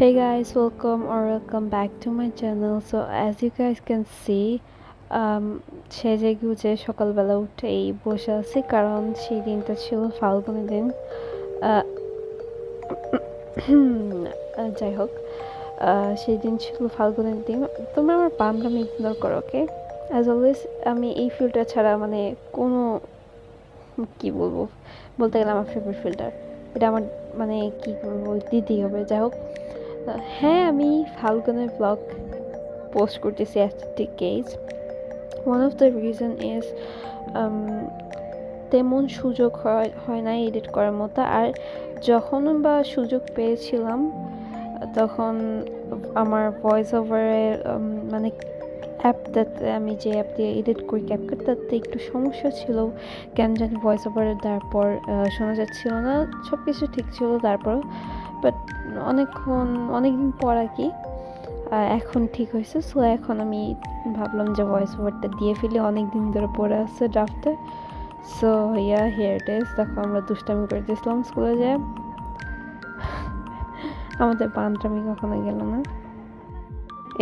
Hey guys, welcome back to my channel. So as you guys can see, সেজে গুজে সকালবেলা উঠেই বসে আছি কারণ সেই দিনটা ছিল ফাল্গুনের দিন। আহ, যাই হোক, সেই দিন ছিল ফাল্গুনের দিন। তোমরা আমার বান্ধবী ইগনোর করো, ওকে? অ্যাজ অলওয়েজ আমি এই ফিল্টার ছাড়া মানে কোনো কি বলবো, বলতে গেলে আমার ফেভারিট ফিল্টার এটা। আমার মানে কি বলবো, দিতেই হবে। যাই হোক, হ্যাঁ, আমি ফাল্গুনের ব্লগ পোস্ট করতেছি athletic cage. One of the reason is তেমন সুযোগ হয় না এডিট করার মতো। আর যখন বা সুযোগ পেয়েছিলাম তখন আমার ভয়েস ওভারের মানে অ্যাপটাতে, আমি যে অ্যাপ দিয়ে এডিট করি ক্যাপকাট, তাতে একটু সমস্যা ছিল। কেন জানি ভয়েস ওভারে তারপর শোনা যাচ্ছিল না। সব কিছু ঠিক ছিল তারপরও, বাট অনেকদিন পর আর কি এখন ঠিক হয়েছে। সো এখন আমি ভাবলাম যে ভয়েস ওভারটা দিয়ে ফেলি, অনেক দিন ধরে পড়ে আছে ড্রাফটে। So here it is. দেখো, আমরা দুষ্টামি করতেছিলাম স্কুলে যেয়ে, আমাদের বান্ধবী কখনো গেল না।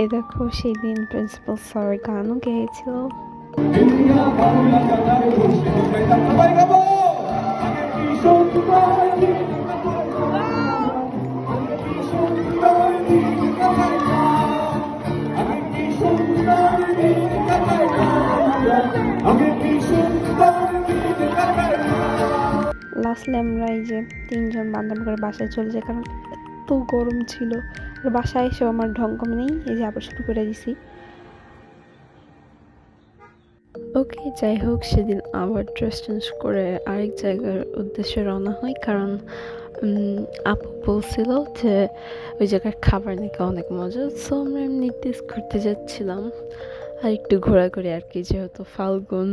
এই দেখো, সেই দিন প্রিন্সিপাল স্যার গানও গেয়েছিল। লাস্টে আমরা এই যে তিনজন বান্ধবী করে বাসায় চলে যাই, কারণ এত গরম ছিল। আর বাসায় এসেও আমার ঢং কমে নেই, এই যে আবার শুরু করে দিছি। ওকে, যাই হোক, সেদিন আবার ড্রেস চেঞ্জ করে আরেক জায়গার উদ্দেশ্যে রওনা হই, কারণ আপু বলছিল যে ওই জায়গার খাবার নাকি অনেক মজা। সো আমরা এমনি ঘুরতে যাচ্ছিলাম আর একটু ঘোরাঘুরি আর কি, যেহেতু ফাল্গুন।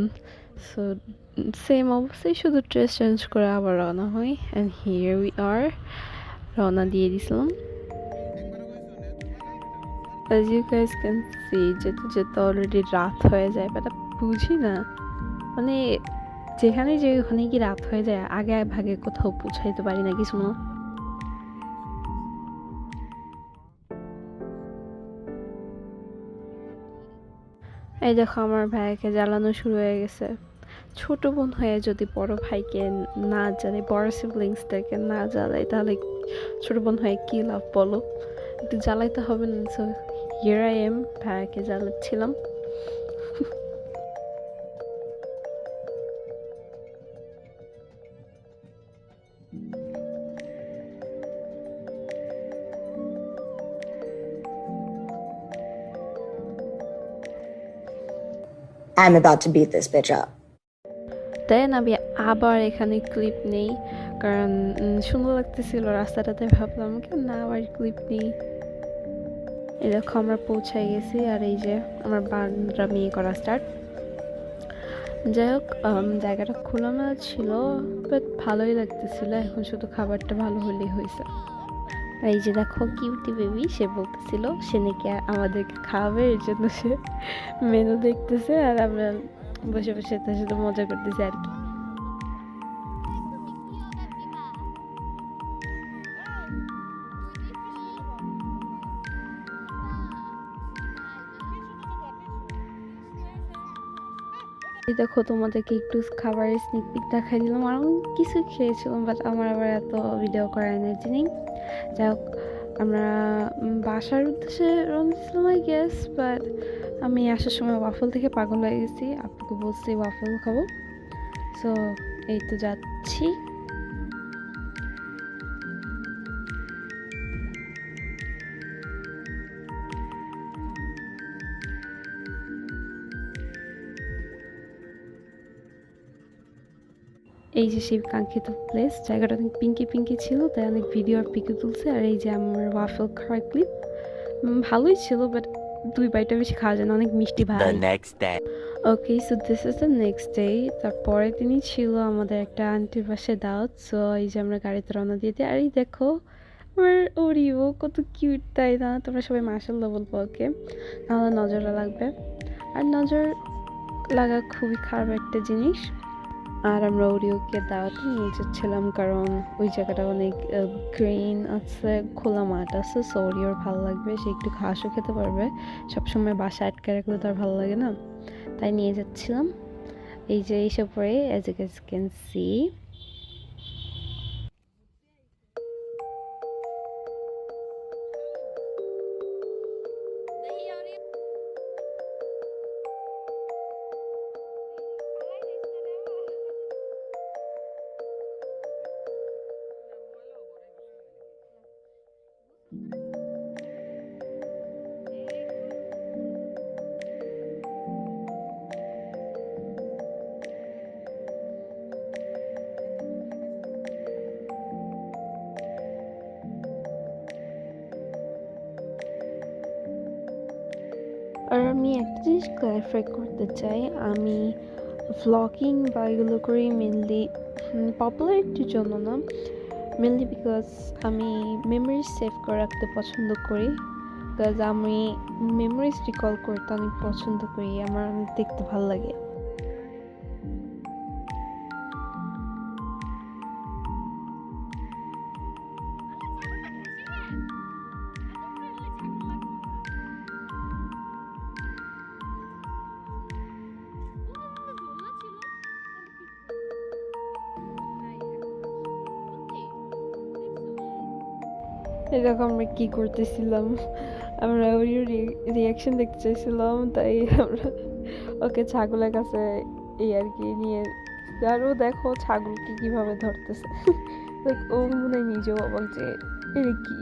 সো সেম অবস্থায়, শুধু ড্রেস চেঞ্জ করে আবার রওনা হই। অ্যান্ড হিয়ার উই আর, রওনা দিয়ে দিছিলাম। As you guys can see, যেতে যেতে অলরেডি রাত হয়ে যায়, বাট বুঝি না মানে যেখানে যে ওখানে কি রাত হয়ে যায়, আগে ভাগে কোথাও পৌঁছাইতে পারি না কিছু না। এই দেখো, আমার ভাইকে জ্বালানো শুরু হয়ে গেছে। ছোট বোন হয়ে যদি বড় ভাইকে না জ্বালাই, বড় সিবলিংসদেরকে না জ্বালাই, তাহলে ছোট বোন হয়ে কি লাভ বলো? একটু জ্বালাইতে হবে না। সো হিয়ার আই এম, ভাইকে জ্বালাচ্ছিলাম। I'm about to beat this bitch up. দেন আমি আবার এখানে ক্লিপ নেই, কারণ সুন্দর লাগতেছিল রাস্তাটাতে। ভাবলাম না, আবার ক্লিপ নেই। এই দেখো, আমরা পৌঁছাই গেছি, আর এই যে আমার বান্ধবী করা স্টার্ট। যাই হোক, জায়গাটা খোলামেলা ছিল, বাট ভালোই লাগতেছিল। এখন শুধু খাবারটা ভালো হলেই হয়েছে। আর এই যে দেখো, কিউটি বেবি, সে বলতেছিল সে নাকি আমাদেরকে খাওয়াবে, এর জন্য সে মেনু দেখতেছে, আর আমরা বসে বসে তার সাথে মজা করতেছি আর কি। দেখো, তোমাদেরকে একটু খাবারের স্নিক পিক দেখাই দিলাম। আর আমি কিছু খেয়েছিলাম, বাট আমার আবার এত ভিডিও করার এনার্জি নেই। যাই হোক, আমরা বাসার উদ্দেশ্যে রওনা দিয়েছিলাম আই গেস, বাট আমি আসার সময় ওয়াফল থেকে পাগল হয়ে গেছি। আপুকে বলছি ওয়াফল খাবো। সো এই তো যাচ্ছি। এই যে সেই কাঙ্ক্ষিত প্লেস, জায়গাটা অনেক পিঙ্কি পিঙ্কি ছিল, তাই অনেক ভিডিও আর পিকে তুলছে। আর এই যে আমার ওয়াফল খাওয়ার ক্লিপ, ভালোই ছিল, বাট 2 বাইটা বেশি খাওয়া যায় না, অনেক মিষ্টি ভাই। Okay, so this is the next day. তারপরে দিনই ছিল আমাদের একটা আন্টির বাসায় দাওয়াত। সো এই যে আমরা গাড়িতে রওনা দিয়ে দিই। আর এই দেখো আমার ওরিও, কত কিউট, তাই না? তোমরা সবাই মাশাআল্লাহ বলবো ওকে, নাহলে নজর লাগবে। আর নজর লাগা খুবই খারাপ একটা জিনিস। আর আমরা ওরিওকে দাওয়াতে নিয়ে যাচ্ছিলাম কারণ ওই জায়গাটা অনেক গ্রিন আছে, খোলা মাঠ আছে, সো ওরিওর ভালো লাগবে, সে একটু ঘাসও খেতে পারবে। সবসময় বাসা আটকে রাখলে তো আর ভালো লাগে না, তাই নিয়ে যাচ্ছিলাম। এই যে এইসব পরে as you guys can see আর আমি একটা জিনিস ক্লারিফাই করতে চাই, আমি ভ্লগিং বা এগুলো করি মেনলি পপুলারিটির জন্য না, মেনলি বিকজ আমি মেমোরিজ সেভ করে রাখতে পছন্দ করি। বিকজ আমি মেমোরিজ রিকল করতে অনেক পছন্দ করি, আমার অনেক দেখতে ভালো লাগে। এই দেখো আমরা কি করতেছিলাম, আমরা ওই রিয়াকশন দেখতে চাইছিলাম, তাই আমরা ওকে ছাগলের কাছে এই আর কি নিয়ে, আরও দেখো ছাগলকে কিভাবে ধরতেছে। ও মনে হয় নিজেও অবাক যে এটা কি।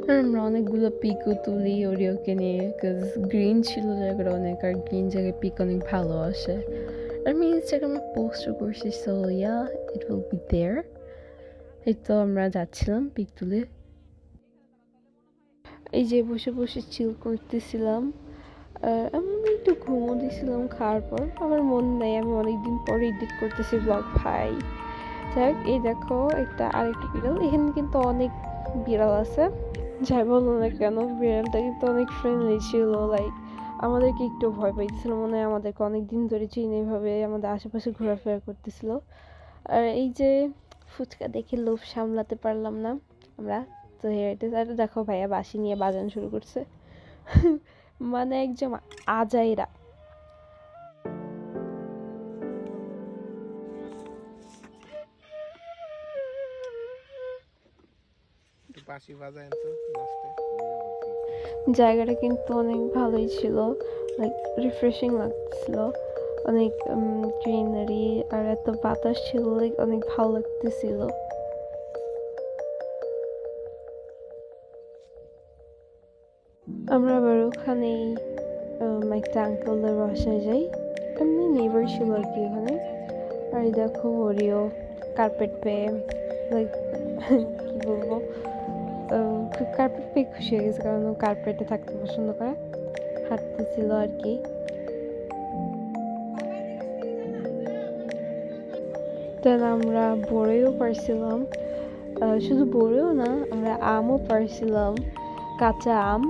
আর আমরা অনেকগুলো পিকও তুলি ওরিওকে নিয়ে, বিকজ গ্রিন ছিল জায়গাটা অনেক, আর গ্রিন জায়গায় পিক অনেক ভালো আসে। আমি ইনস্টাগ্রামে পোস্টও করছি, so yeah it will be there. এই তো আমরা যাচ্ছিলাম পিক তুলে, এই যে বসে বসে চিল করতেছিলাম। আর আমি একটু ঘুমও দিয়েছিলাম খাওয়ার পর, আমার মন নেই, আমি অনেকদিন পরে এডিট করতেছি ব্লগ ভাই। যাক, এই দেখো একটা আরেকটা বিড়াল, এখানে কিন্তু অনেক বিড়াল আছে, যাই বলো না কেন বিড়ালটা কিন্তু অনেক ফ্রেন্ডলি ছিল, লাইক আমাদেরকে একটু ভয় পাইতেছিল, মনে হয় আমাদেরকে অনেক দিন ধরে চিনে এভাবে আমাদের আশেপাশে ঘোরাফেরা করতেছিল। আর এই যে ফুচকা দেখে লোভ সামলাতে পারলাম না আমরা, তো হেরিটেজ। আর দেখো ভাইয়া বাঁশি নিয়ে বাজানো শুরু করছে। মানে একদম আজাইরা। জায়গাটা কিন্তু অনেক ভালোই ছিল, লাইক রিফ্রেশিং লাগছিল, অনেক গ্রিনারি আর এত বাতাস ছিল, লাইক অনেক ভালো লাগতেছিল। আমরা আবার ওখানেই একটা আঙ্কেলদের বাসায় যাই, এমনি নেইবার ছিল আর কি ওখানে। আর এই দেখো ওরিও কার্পেট পেয়ে, লাইক কি বলবো, কার্পেট পেয়ে খুশি হয়ে গেছে, কারণ ও কার্পেটে থাকতে পছন্দ করে, হাঁটতেছিল আর কি। দেন আমরা বড়ইও পারছিলাম, শুধু বড়ইও না, আমরা আমও পারছিলাম, কাঁচা আম।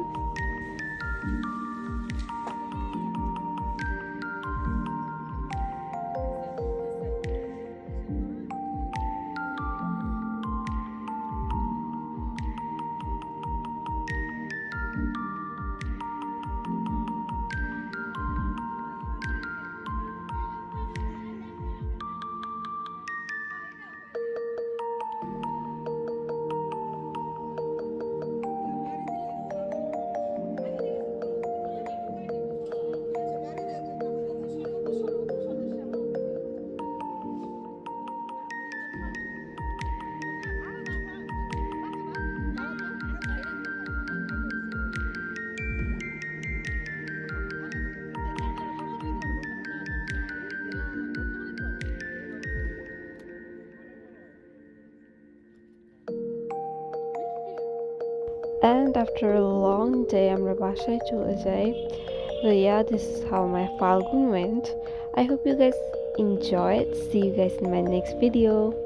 And after a long day আমরা বাসায় চলে যাই। So yeah, this is how my Falgun went. I hope you guys enjoyed. See you guys in my next video.